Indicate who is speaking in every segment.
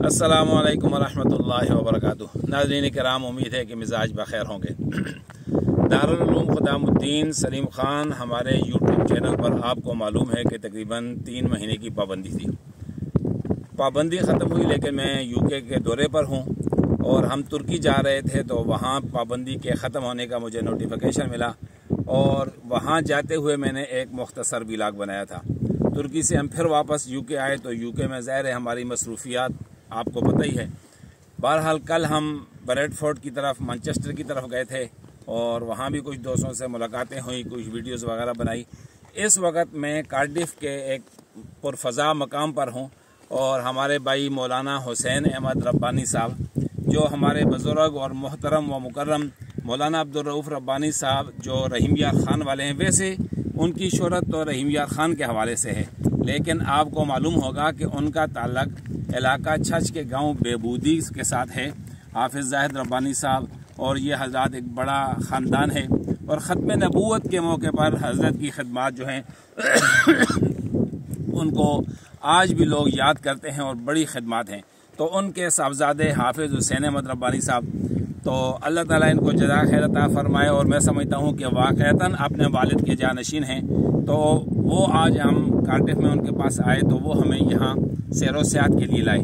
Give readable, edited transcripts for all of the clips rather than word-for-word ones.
Speaker 1: अस्सलामु अलैकुम वरहमतुल्लाहि वबरकातुहू। नाज़रीन किराम, उम्मीद है कि मिजाज बखैर होंगे। दारुल उलूम खुदामुद्दीन सलीम ख़ान हमारे यूट्यूब चैनल पर आपको मालूम है कि तकरीबन 3 महीने की पाबंदी थी। पाबंदी ख़त्म हुई, लेकिन मैं यूके के दौरे पर हूँ और हम तुर्की जा रहे थे, तो वहाँ पाबंदी के ख़त्म होने का मुझे नोटिफिकेशन मिला और वहाँ जाते हुए मैंने एक मुख्तसर व्लॉग बनाया था। तुर्की से हम फिर वापस यूके आए, तो यूके में ज़ाहिर है हमारी मसरूफियात आपको पता ही है। बहरहाल कल हम ब्रेडफोर्ड की तरफ, मैनचेस्टर की तरफ गए थे और वहाँ भी कुछ दोस्तों से मुलाकातें हुई, कुछ वीडियोस वगैरह बनाई। इस वक्त मैं कार्डिफ के एक पुरफ़ज़ा मकाम पर हूँ और हमारे भाई मौलाना हुसैन अहमद रब्बानी साहब, जो हमारे बुज़ुर्ग और मोहतरम व मुकर्रम मौलाना अब्दुल रऊफ़ रब्बानी साहब जो रहीम यार ख़ान वाले हैं, वैसे उनकी शोहरत तो रहीम यार ख़ान के हवाले से है, लेकिन आपको मालूम होगा कि उनका ताल्लुक इलाका छछ के गांव बेबूदी के साथ है। हाफिज़ ज़ाहिद रब्बानी साहब और ये हज़रात एक बड़ा ख़ानदान है और ख़त्म नबूवत के मौके पर हज़रत की खिदमत जो हैं उनको आज भी लोग याद करते हैं और बड़ी खिदमत हैं। तो उनके साहबजादे हाफिज़ हुसैन अहमद रब्बानी साहब, तो अल्लाह ताला इनको जज़ा खैर अता फरमाए। और मैं समझता हूँ कि वाक़अतन अपने वालिद के जानशीन हैं, तो वो आज हम कार्डिफ में उनके पास आए तो वो हमें यहाँ सैर व सियाहत के लिए लाए।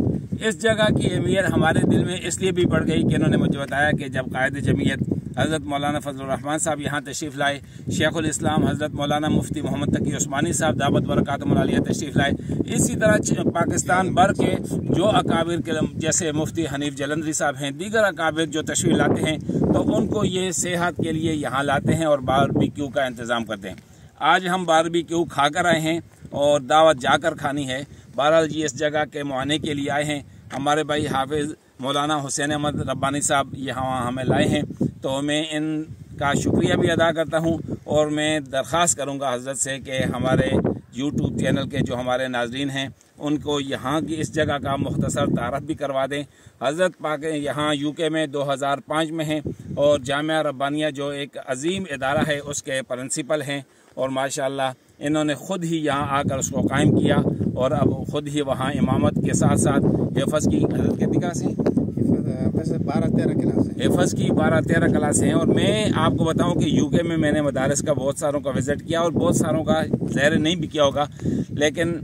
Speaker 1: इस जगह की अहमियत हमारे दिल में इसलिए भी बढ़ गई कि इन्होंने मुझे बताया कि जब कायद जमीयत हज़रत मौलाना फजलुर रहमान साहब यहाँ तशरीफ़ लाए, शेखुल इस्लाम हज़रत मौलाना मुफ्ती मोहम्मद तकी उस्मानी साहब दावत बरकातुहुल आलिया तशरीफ़ लाए, इसी तरह पाकिस्तान भर के जो अकाबिर के जैसे मुफ्ती हनीफ जलंधरी साहब हैं, दीगर अकाबिर जो तशरीफ़ लाते हैं, तो उनको ये सेहत के लिए यहाँ लाते हैं और बारबेक्यू का इंतज़ाम करते हैं। आज हम बारबेक्यू खा कर आए हैं और दावत जाकर खानी है। बहरहाल जी इस जगह के मुआने के लिए आए हैं। हमारे भाई हाफिज़ मौलाना हुसैन अहमद रब्बानी साहब यहाँ हमें लाए हैं, तो मैं इनका शुक्रिया भी अदा करता हूँ और मैं दरख्वास्त करूँगा हज़रत से कि हमारे यूट्यूब चैनल के जो हमारे नाज़रीन हैं उनको यहाँ की इस जगह का मुख्तसर तारफ़ भी करवा दें। हज़रत पाक यहाँ यूके में 2005 में हैं और जामिया रब्बानिया जो एक अजीम इदारा है उसके प्रिंसिपल हैं और माशाअल्लाह इन्होंने ख़ुद ही यहाँ आकर उसको कायम किया और अब ख़ुद ही वहाँ इमामत के साथ साथ हिफ़्ज़ की हज़रत कितनी क्लास है?
Speaker 2: 12-13 क्लास है।
Speaker 1: हिफ़्ज़ की 12-13 क्लास हैं। और मैं आपको बताऊं कि यूके में मैंने मदारस का बहुत सारों का विज़िट किया और बहुत सारों का ज़ाहिर नहीं भी किया होगा, लेकिन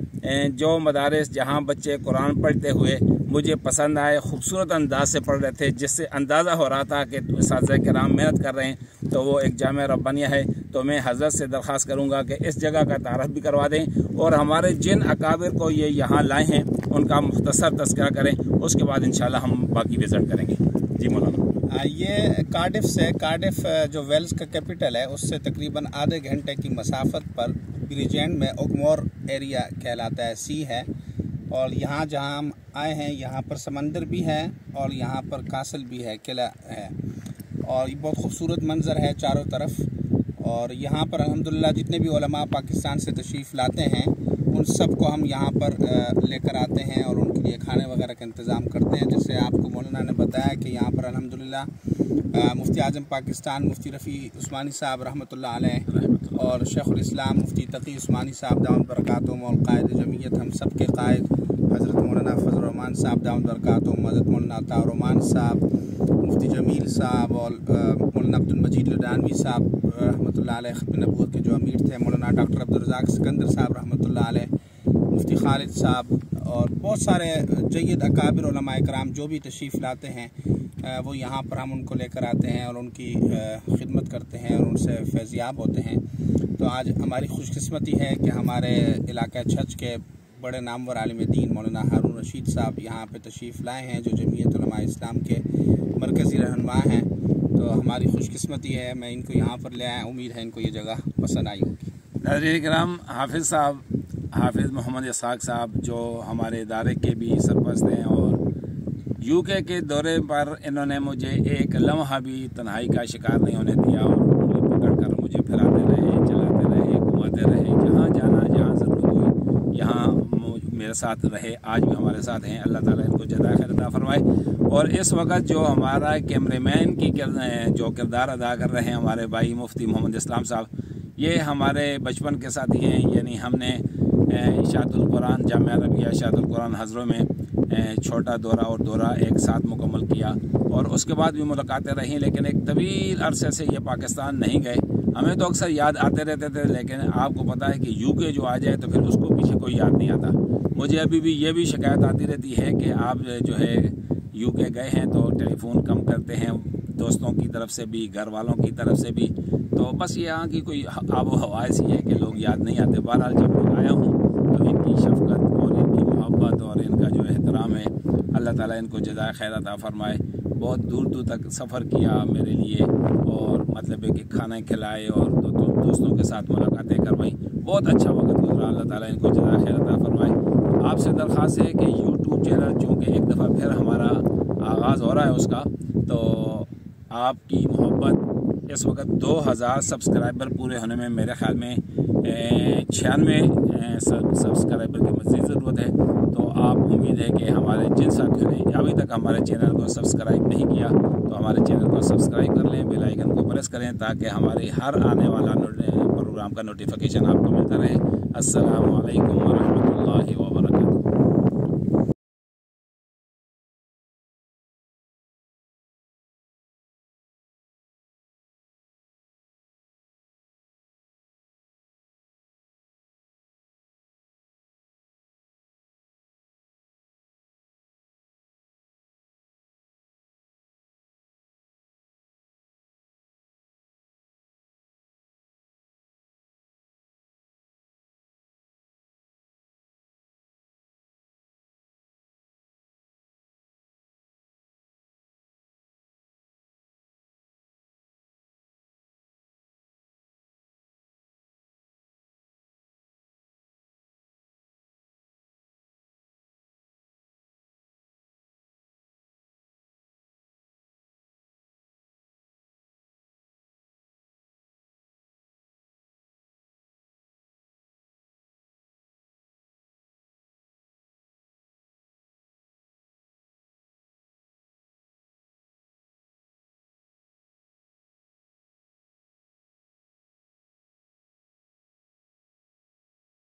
Speaker 1: जो मदारस जहाँ बच्चे कुरान पढ़ते हुए मुझे पसंद आए, खूबसूरत अंदाज से पढ़ रहे थे, जिससे अंदाज़ा हो रहा था कि उस्ताद किराम मेहनत कर रहे हैं, तो वो एक जामिया रब्बानिया है। तो मैं हज़रत से दरख्वास्त करूँगा कि इस जगह का तारफ़ भी करवा दें और हमारे जिन अकाबिर को ये यहाँ लाए हैं उनका मुख्तसर तज़किरा करें, उसके बाद इंशाल्लाह हम बाकी विज़िट करेंगे। जी मौलाना।
Speaker 2: ये कार्डिफ से, कार्डिफ जो वेल्स का कैपिटल है, उससे तकरीबन आधे घंटे की मसाफत पर ब्रिजेंड में ओगमोर एरिया कहलाता है, सी है। और यहाँ जहाँ हम आए हैं यहाँ पर समंदर भी है और यहाँ पर कासल भी है, किला है और ये बहुत खूबसूरत मंज़र है चारों तरफ। और यहाँ पर अल्हम्दुलिल्लाह जितने भी उलमा पाकिस्तान से तशरीफ़ लाते हैं उन सब को हम यहाँ पर लेकर आते हैं और उनके लिए खाने वगैरह का इंतज़ाम करते हैं। जैसे आपको मौलाना ने बताया कि यहाँ पर अल्हम्दुलिल्लाह मुफ्ती आज़म पाकिस्तान मुफ्ती रफ़ी उस्मानी साहब रहमतुल्लाह अलैह और शेखुल इस्लाम मुफ्ती तकी उस्मानी साहब दावत बरकातुहुम और कायद जमीयत हम सब के कायद हज़रत मौलाना फजल रहमान साहब दावत बरकातुहुम, हज़रत मौलाना अता रहमान साहब, मुफ्ती जमील साहब और मौलाना अब्दुल मजीद लुधियानवी साहब रहमतुल्लाह अलैह ख़त्म नबूवत के जो अमीर थे, मौलाना डॉक्टर अब्दुल रज़ाक सिकंदर साहब रहमतुल्लाह अलैह, मुफ्ती खालिद साहब और बहुत सारे जय्यद अकाबिर उलमा इकराम जो भी तशरीफ़ लाते हैं वो यहाँ पर हम उनको लेकर आते हैं और उनकी खिदमत करते हैं और उनसे फैज़याब होते हैं। तो आज हमारी खुशकिस्मती है कि हमारे इलाका छछ के बड़े नामवर आलिम दीन मौलाना हारून रशीद साहब यहाँ पे तशरीफ़ लाए हैं, जो जमीयत उलमा इस्लाम के मरकज़ी रहनुमा हैं। तो हमारी खुशकिस्मती है, मैं इनको यहाँ पर ले आया, उम्मीद है इनको ये जगह पसंद आई होगी।
Speaker 1: नाज़रीन किराम, हाफिज़ साहब, हाफिज़ मोहम्मद इसाक साहब जो हमारे इदारे के भी सरपरस्त हैं और यूके के दौरे पर इन्होंने मुझे एक लम्हा भी तन्हाई का शिकार नहीं होने दिया और उंगली पकड़ कर मुझे फिराते रहे, चलाते रहे, घुमाते रहे, जहाँ जाना जहाँ ज़रूरत हुई यहाँ मेरे साथ रहे, आज भी हमारे साथ हैं। अल्लाह ताला इनको जज़ा खैर अता फरमाए। और इस वक्त जो हमारा कैमरेमैन की जो किरदार अदा कर रहे हैं हमारे भाई मुफ्ती मोहम्मद इस्लाम साहब, ये हमारे बचपन के साथी हैं। यानी हमने इशातुल कुरान जामिया रबिया इशातुल कुरान हज़रों में छोटा दौरा और दौरा एक साथ मुकम्मल किया और उसके बाद भी मुलाकातें रहीं, लेकिन एक तवील अरसे से ये पाकिस्तान नहीं गए। हमें तो अक्सर याद आते रहते थे, लेकिन आपको पता है कि यूके जो आ जाए तो फिर उसको पीछे कोई याद नहीं आता। मुझे अभी भी ये भी शिकायत आती रहती है कि आप जो है यूके गए हैं तो टेलीफोन कम करते हैं, दोस्तों की तरफ से भी घर वालों की तरफ से भी। तो बस यहाँ की कोई आबो हवा ऐसी है कि लोग याद नहीं आते। बहरहाल जब मैं आया हूँ तो इनकी शफ़क़त और इनकी मोहब्बत और इनका जो एहतराम है, अल्लाह ताला इनको जज़ाए खैर अता फ़रमाए। बहुत दूर दूर तक सफ़र किया मेरे लिए और मतलब है कि खाना खिलाए और दोस्तों के साथ मुलाकातें करवाई, बहुत अच्छा वक्त गुजरा। अल्लाह ताला इनको जज़ाए खैर अता फ़रमाए। आपसे दरख्वास्त है कि यूट्यूब चैनल चूँकि एक दफ़ा फिर हमारा आगाज़ हो रहा है उसका, तो आपकी मोहब्बत इस वक्त 2000 सब्सक्राइबर पूरे होने में मेरे ख़्याल में 96 सब्सक्राइबर की मज़ीद ज़रूरत है। तो आप उम्मीद है कि हमारे जिन साथियों ने अभी तक हमारे चैनल को सब्सक्राइब नहीं किया तो हमारे चैनल को सब्सक्राइब कर लें, बेल आइकन को प्रेस करें ताकि हमारे हर आने वाला प्रोग्राम का नोटिफिकेशन आपको मिलता रहे। अस्सलामु अलैकुम व रहमतुल्लाहि व बरकातहू।